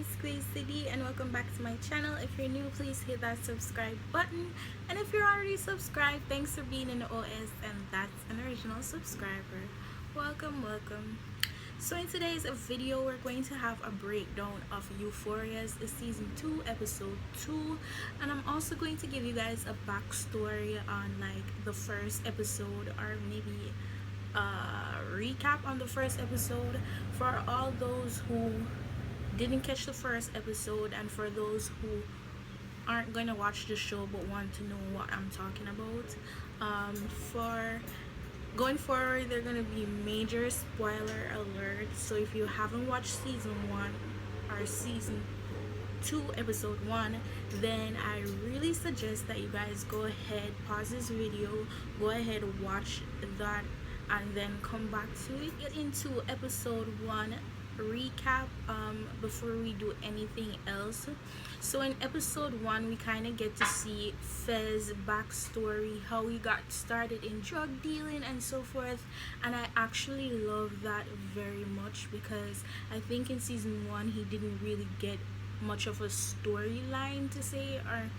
City, and welcome back to my channel. If you're new, please hit that subscribe button, and if you're already subscribed, thanks for being in the OS, and that's an original subscriber. Welcome. So in today's video, we're going to have a breakdown of Euphoria's season 2 episode 2, and I'm also going to give you guys a backstory on like the first episode, or maybe recap on the first episode for all those who didn't catch the first episode, and for those who aren't going to watch the show but want to know what I'm talking about. For going forward, there are going to be major spoiler alerts, so if you haven't watched season 1 or season 2 episode 1, then I really suggest that you guys go ahead, pause this video, go ahead, watch that, and then come back to it. Get into episode 1 recap before we do anything else. So in episode 1, we kind of get to see Fez backstory, how he got started in drug dealing and so forth, and I actually love that very much, because I think in season 1 he didn't really get much of a storyline to say, or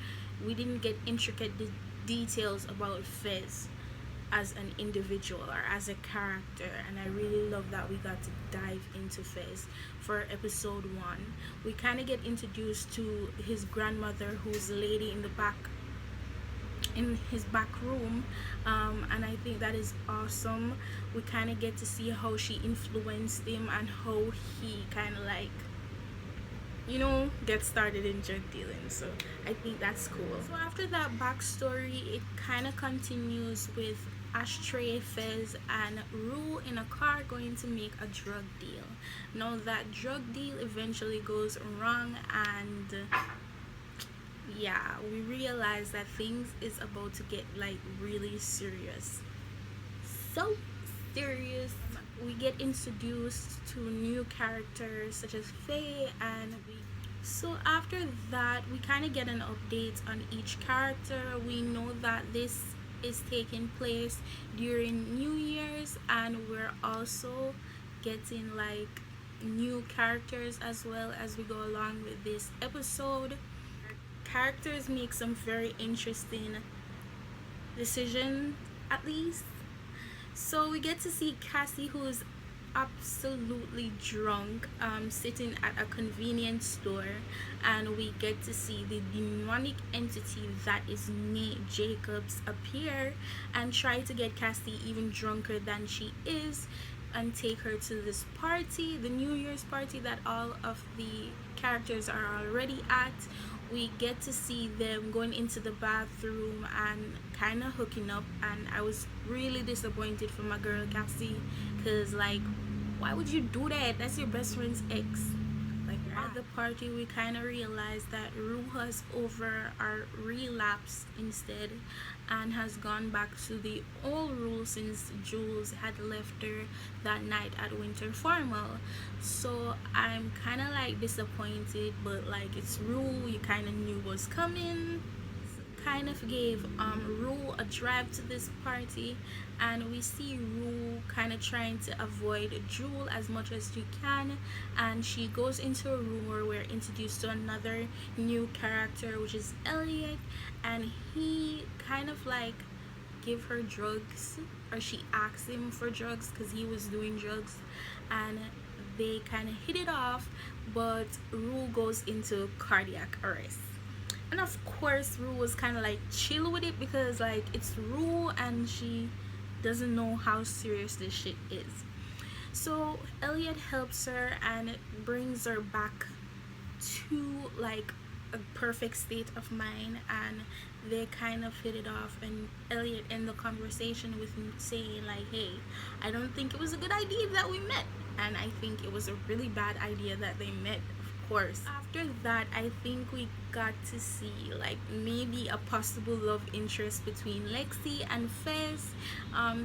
we didn't get intricate details about Fez as an individual or as a character, and I really love that we got to dive into Fez for episode 1. We kind of get introduced to his grandmother, who's a lady in the back, in his back room, and I think that is awesome. We kind of get to see how she influenced him and how he kind of like, you know, get started in drug dealing. So I think that's cool. So after that backstory, it kind of continues with Ashtray, Fez, and Rue in a car going to make a drug deal. Now that drug deal eventually goes wrong, and yeah, we realize that things is about to get like really serious. So serious. We get introduced to new characters such as Faye, and so after that we kind of get an update on each character. We know that this is taking place during New Year's, and we're also getting like new characters as well as we go along with this episode. Characters make some very interesting decisions, at least. So we get to see Cassie, who's absolutely drunk, sitting at a convenience store, and we get to see the demonic entity that is Nate Jacobs appear and try to get Cassie even drunker than she is and take her to this party, the New Year's party that all of the characters are already at. We get to see them going into the bathroom and kind of hooking up, and I was really disappointed for my girl Cassie, because like, why would you do that? That's your best friend's ex. Like, at the party we kind of realized that Rue has over or relapsed instead, and has gone back to the old Rule since Jules had left her that night at Winter Formal. So I'm kind of like disappointed, but like, it's Rue, you kind of knew was coming. Kind of gave Rue a drive to this party, and we see Rue kind of trying to avoid Jewel as much as she can, and she goes into a room where we're introduced to another new character, which is Elliot, and he kind of like give her drugs, or she asked him for drugs because he was doing drugs, and they kind of hit it off, but Rue goes into cardiac arrest. And of course Rue was kind of like chill with it, because like, it's Rue and she doesn't know how serious this shit is. So Elliot helps her and it brings her back to like a perfect state of mind, and they kind of hit it off, and Elliot ended the conversation with him saying like, hey, I don't think it was a good idea that we met, and I think it was a really bad idea that they met. Course. After that, I think we got to see like maybe a possible love interest between Lexi and Fez.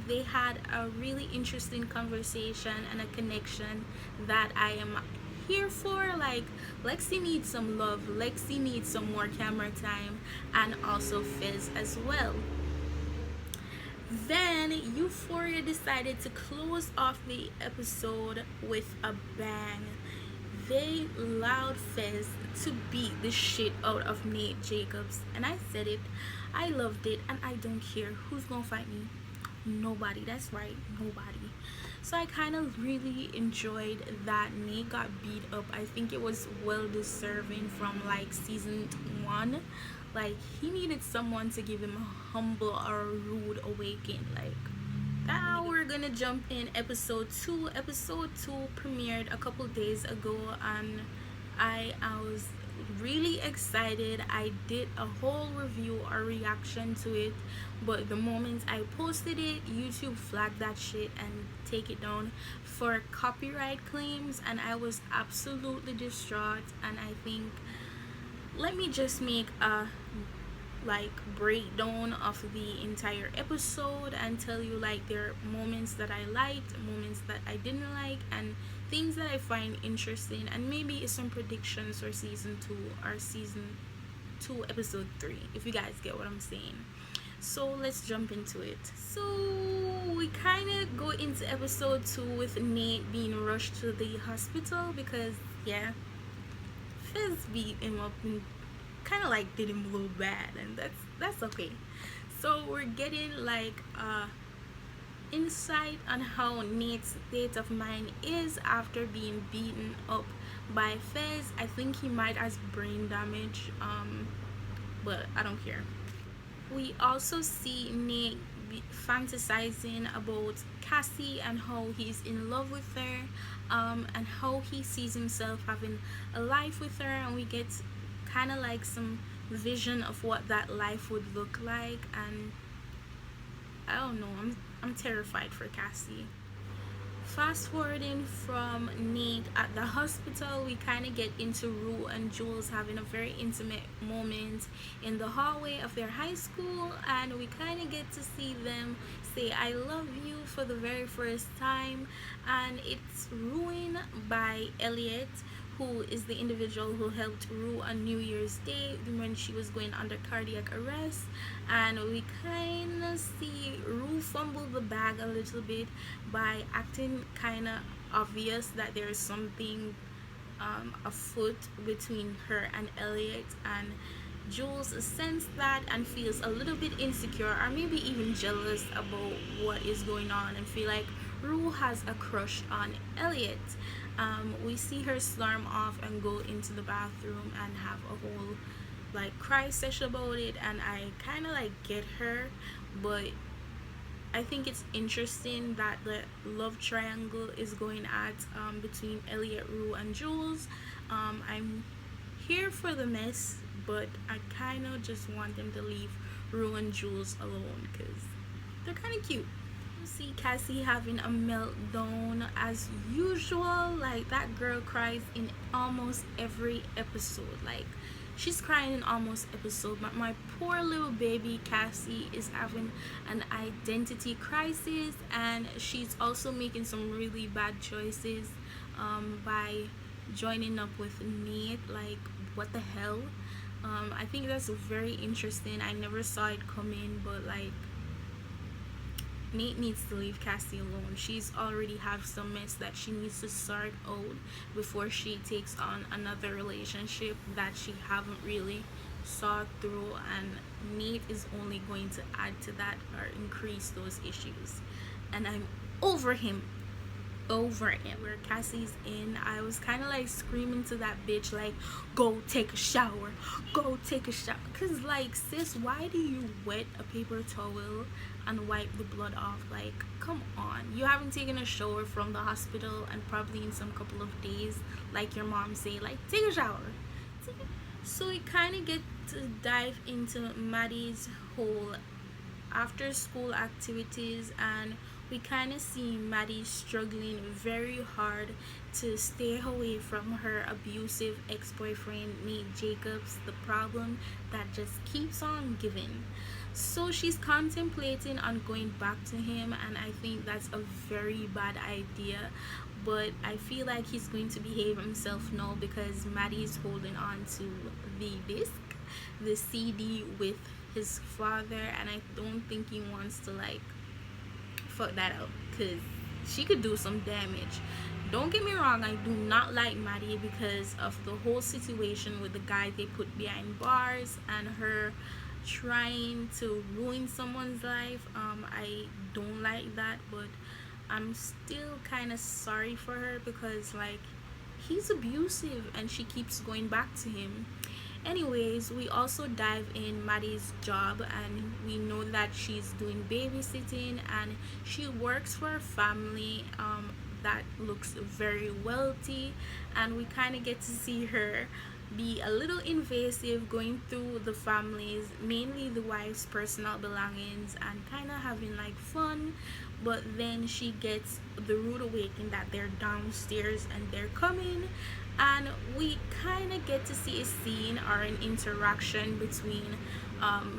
They had a really interesting conversation and a connection that I am here for. Like, Lexi needs some love, Lexi needs some more camera time, and also Fez as well. Then Euphoria decided to close off the episode with a bang. they allowed Fez to beat the shit out of Nate Jacobs. And I said it, I loved it, and I don't care who's gonna fight me. Nobody. That's right, nobody. So I kind of really enjoyed that Nate got beat up. I think it was well deserving from like season 1. Like he needed someone to give him a humble or a rude awakening. Like now we're gonna jump in episode 2. Episode 2 premiered a couple days ago, and I was really excited. I did a whole review or reaction to it, but the moment I posted it, YouTube flagged that shit and take it down for copyright claims, and I was absolutely distraught. And I think, let me just make a like breakdown of the entire episode and tell you like there are moments that I liked, moments that I didn't like, and things that I find interesting, and maybe some predictions for season 2 or season 2 episode 3, if you guys get what I'm saying. So let's jump into it. So we kind of go into episode 2 with Nate being rushed to the hospital because yeah, Fizz beat him up and kind of like did him a little bad, and that's okay. So we're getting like insight on how Nate's state of mind is after being beaten up by Fez. I think he might has brain damage, but I don't care. We also see Nate fantasizing about Cassie and how he's in love with her, and how he sees himself having a life with her, and we get kind of like some vision of what that life would look like. And I don't know, I'm terrified for Cassie. Fast forwarding from Nate at the hospital, we kind of get into Rue and Jules having a very intimate moment in the hallway of their high school, and we kind of get to see them say I love you for the very first time. And it's ruined by Elliot, who is the individual who helped Rue on New Year's Day when she was going under cardiac arrest. And we kind of see Rue fumble the bag a little bit by acting kind of obvious that there is something afoot between her and Elliot, and Jules senses that and feels a little bit insecure or maybe even jealous about what is going on, and feel like Rue has a crush on Elliot. We see her storm off and go into the bathroom and have a whole like cry session about it, and I kind of like get her, but I think it's interesting that the love triangle is going at between Elliot, Rue, and Jules. I'm here for the mess, but I kind of just want them to leave Rue and Jules alone because they're kind of cute. See Cassie having a meltdown as usual. Like that girl cries in almost every episode. Like she's crying in almost episode, but my poor little baby Cassie is having an identity crisis, and she's also making some really bad choices by joining up with Nate. Like what the hell. I think that's very interesting. I never saw it coming, but like Nate needs to leave Cassie alone. She's already have some mess that she needs to sort out before she takes on another relationship that she haven't really saw through, and Nate is only going to add to that or increase those issues. And I'm over him. Where Cassie's in, I was kind of like screaming to that bitch like, go take a shower, because like sis, why do you wet a paper towel and wipe the blood off? Like come on, you haven't taken a shower from the hospital and probably in some couple of days, like your mom say, like take a shower. So we kind of get to dive into Maddie's whole after school activities, and we kind of see Maddie struggling very hard to stay away from her abusive ex-boyfriend Nate Jacobs, the problem that just keeps on giving. So she's contemplating on going back to him, and I think that's a very bad idea, but I feel like he's going to behave himself now because Maddie's holding on to the CD with his father, and I don't think he wants to like fuck that up because she could do some damage. Don't get me wrong, I do not like Maddie because of the whole situation with the guy they put behind bars and her trying to ruin someone's life. I don't like that, but I'm still kind of sorry for her because, like, he's abusive and she keeps going back to him. Anyways, we also dive in Maddie's job, and we know that she's doing babysitting and she works for a family that looks very wealthy, and we kind of get to see her be a little invasive going through the family's, mainly the wife's personal belongings, and kind of having like fun. But then she gets the rude awakening that they're downstairs and they're coming, and we kind of get to see a scene or an interaction between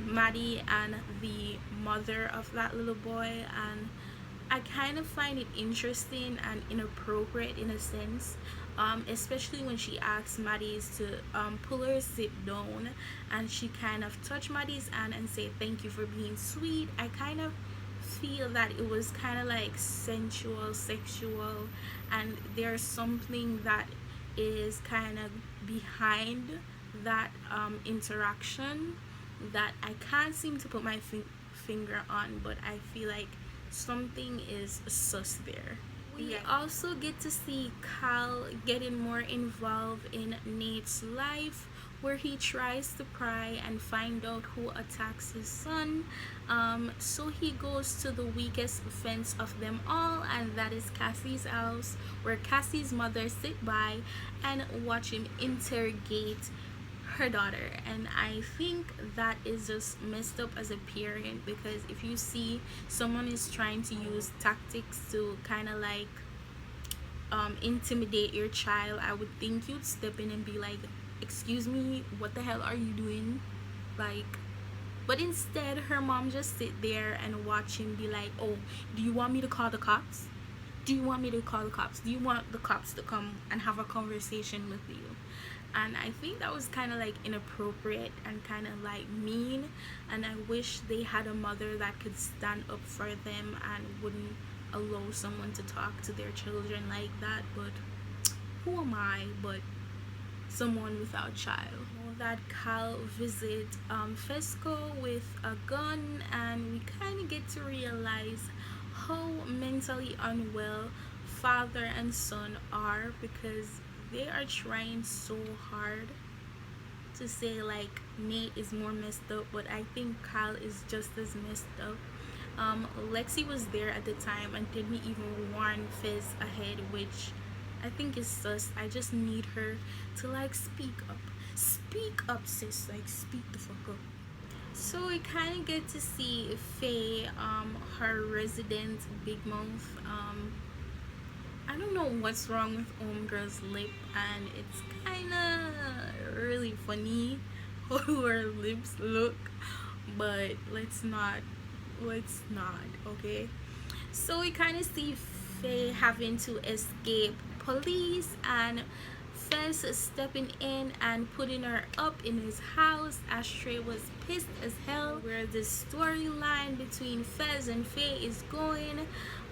Maddie and the mother of that little boy, and I kind of find it interesting and inappropriate in a sense, especially when she asks Maddie's to pull her sit down, and she kind of touch Maddie's hand and say thank you for being sweet. I kind of feel that it was kind of like sensual, sexual, and there's something that is kind of behind that interaction that I can't seem to put my finger on, but I feel like something is sus there. We also get to see Cal getting more involved in Nate's life, where he tries to pry and find out who attacks his son. So he goes to the weakest offense of them all, and that is Cassie's house, where Cassie's mother sit by and watch him interrogate her daughter. And I think that is just messed up as a parent, because if you see someone is trying to use tactics to kind of like intimidate your child, I would think you'd step in and be like, excuse me, what the hell are you doing? Like, but instead her mom just sit there and watch him be like, oh, do you want me to call the cops? Do you want me to call the cops? Do you want the cops to come and have a conversation with you? And I think that was kind of like inappropriate and kind of like mean, and I wish they had a mother that could stand up for them and wouldn't allow someone to talk to their children like that. But who am I but someone without child? That Cal visit Fesco with a gun, and we kind of get to realize how mentally unwell father and son are, because they are trying so hard to say like Nate is more messed up, but I think Kyle is just as messed up. Lexi was there at the time and didn't even warn Fizz ahead, which I think is sus. I just need her to like speak up. Speak up, sis. Like, speak the fuck up. So we kind of get to see Faye, her resident Big Mouth. I don't know what's wrong with Homegirl's lip, and it's kind of really funny how her lips look, but let's not, okay? So we kind of see Faye having to escape police, and Fez stepping in and putting her up in his house. Ashtray was pissed as hell where the storyline between Fez and Faye is going,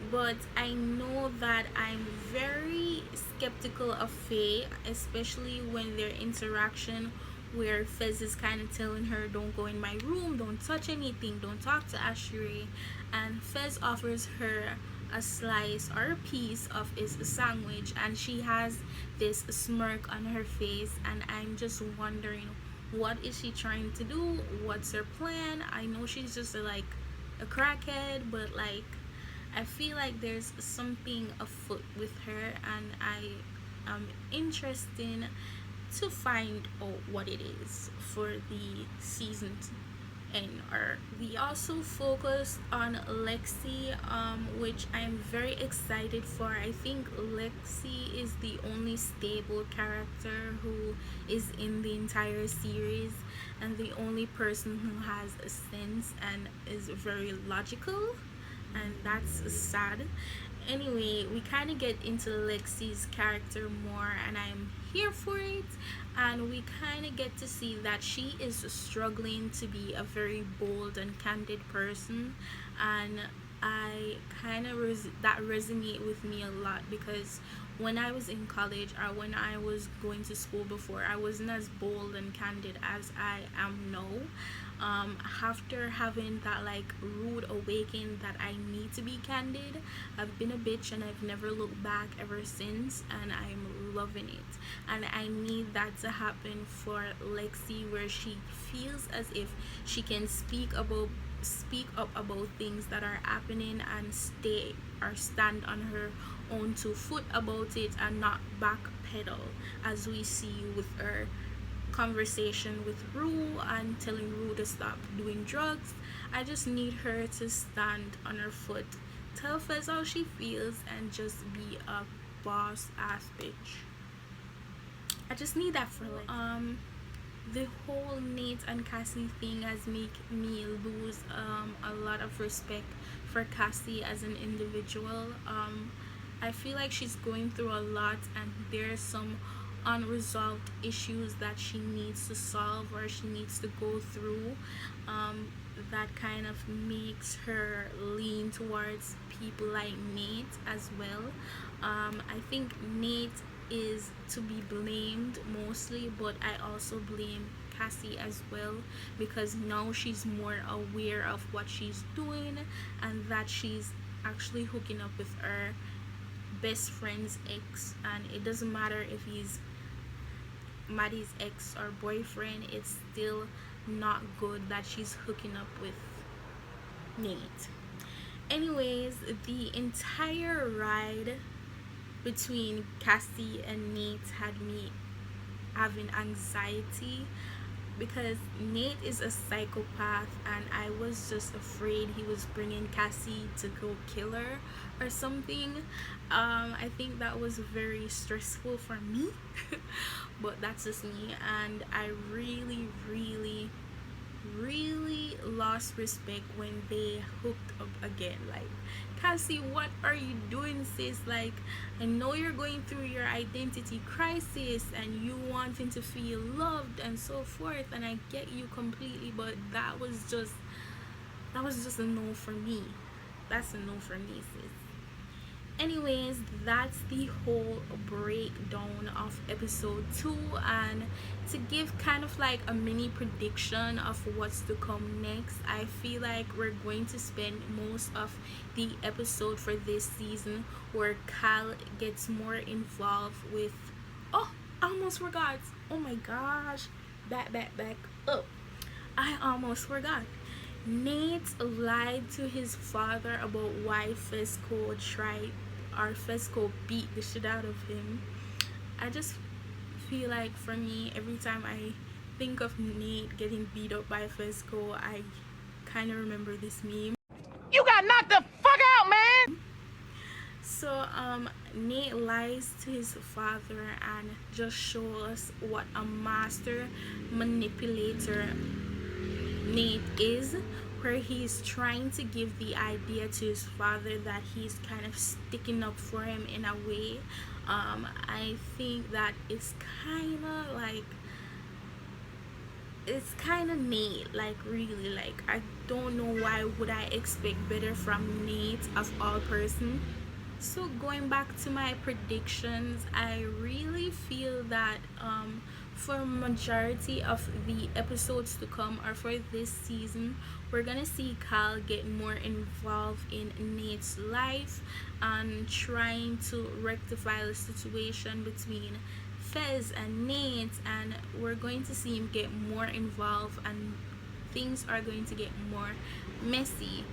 but I know that I'm very skeptical of Faye, especially when their interaction where Fez is kind of telling her, don't go in my room, don't touch anything, don't talk to Ashtray, and Fez offers her a slice or a piece of his sandwich, and she has this smirk on her face, and I'm just wondering, what is she trying to do? What's her plan? I know she's just like a crackhead, but like I feel like there's something afoot with her, and I am interested to find out what it is for the season end. Or we also focused on Lexi, which I'm very excited for. I think Lexi is the only stable character who is in the entire series, and the only person who has a sense and is very logical, and that's sad. Anyway, we kind of get into Lexi's character more, and I'm here for it. And we kind of get to see that she is struggling to be a very bold and candid person, and I kind of that resonate with me a lot, because when I was in college or when I was going to school before, I wasn't as bold and candid as I am now. After having that like rude awakening that I need to be candid, I've been a bitch and I've never looked back ever since, and I'm loving it. And I need that to happen for Lexi, where she feels as if she can speak up about things that are happening and stay or stand on her own 2 foot about it and not backpedal, as we see with her conversation with Rue and telling Rue to stop doing drugs. I just need her to stand on her foot, tell Fez how she feels, and just be a boss ass bitch. I just need that for like the whole Nate and Cassie thing has made me lose a lot of respect for Cassie as an individual. I feel like she's going through a lot, and there's some unresolved issues that she needs to solve or she needs to go through, that kind of makes her lean towards people like Nate as well. I think Nate is to be blamed mostly, but I also blame Cassie as well, because now she's more aware of what she's doing and that she's actually hooking up with her best friend's ex, and it doesn't matter if he's Maddie's ex or boyfriend, it's still not good that she's hooking up with Nate. Anyways, the entire ride between Cassie and Nate had me having anxiety, because Nate is a psychopath and I was just afraid he was bringing Cassie to go kill her or something. I think that was very stressful for me, but that's just me, and I really lost respect when they hooked up again. Like, Cassie, what are you doing, sis? Like, I know you're going through your identity crisis and you wanting to feel loved and so forth, and I get you completely, but that was just a no for me. That's a no for me, sis. Anyways, that's the whole breakdown of episode 2, and to give kind of like a mini prediction of what's to come next, I feel like we're going to spend most of the episode for this season where Cal gets more involved with, oh, I almost forgot, oh my gosh, back up, I almost forgot. Nate lied to his father about why Fesco beat the shit out of him. I just feel like, for me, every time I think of Nate getting beat up by Fesco, I kind of remember this meme. You got knocked the fuck out, man! So, Nate lies to his father and just shows us what a master manipulator Nate is, where he's trying to give the idea to his father that he's kind of sticking up for him in a way. I think that it's kind of Nate, like, really, like, I don't know why would I expect better from Nate of all person. So going back to my predictions, I really feel that for majority of the episodes to come, or for this season, we're gonna see Kyle get more involved in Nate's life and trying to rectify the situation between Fez and Nate, and we're going to see him get more involved and things are going to get more messy.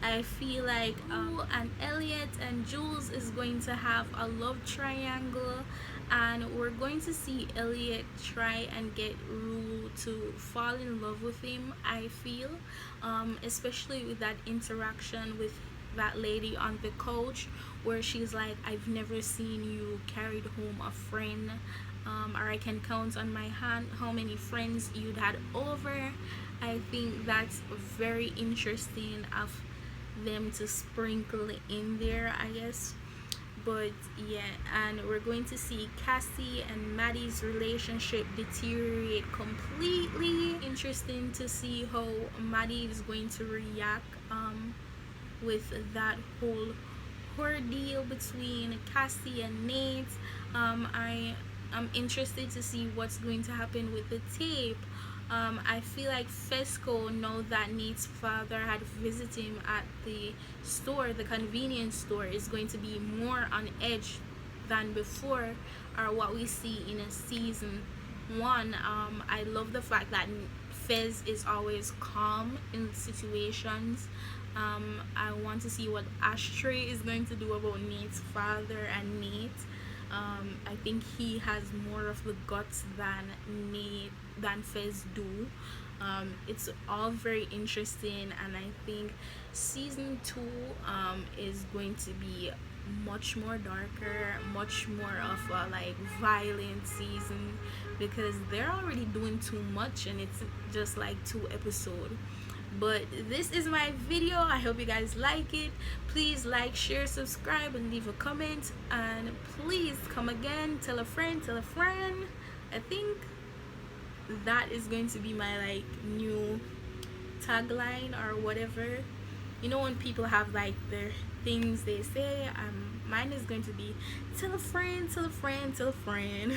I feel like and Elliot and Jules is going to have a love triangle, and we're going to see Elliot try and get Rue to fall in love with him, I feel, especially with that interaction with that lady on the couch where she's like, I've never seen you carried home a friend, or I can count on my hand how many friends you'd had over. I think that's very interesting of them to sprinkle in there, I guess. But yeah, and we're going to see Cassie and Maddie's relationship deteriorate completely. Interesting to see how Maddie is going to react with that whole ordeal between Cassie and Nate. I am interested to see what's going to happen with the tape. I feel like Fesco, now that Nate's father had visited him at the store, the convenience store, is going to be more on edge than before, or what we see in a season one. I love the fact that Fez is always calm in situations. I want to see what Ashtray is going to do about Nate's father and Nate. I think he has more of the guts than Fez do. It's all very interesting, and I think season two is going to be much more darker, much more of a like violent season, because they're already doing too much and it's just like 2 episodes. But this is my video. I hope you guys like it. Please like, share, subscribe, and leave a comment, and please come again. Tell a friend, tell a friend. I think that is going to be my like new tagline or whatever. You know, when people have like their things they say, mine is going to be tell a friend, tell a friend, tell a friend.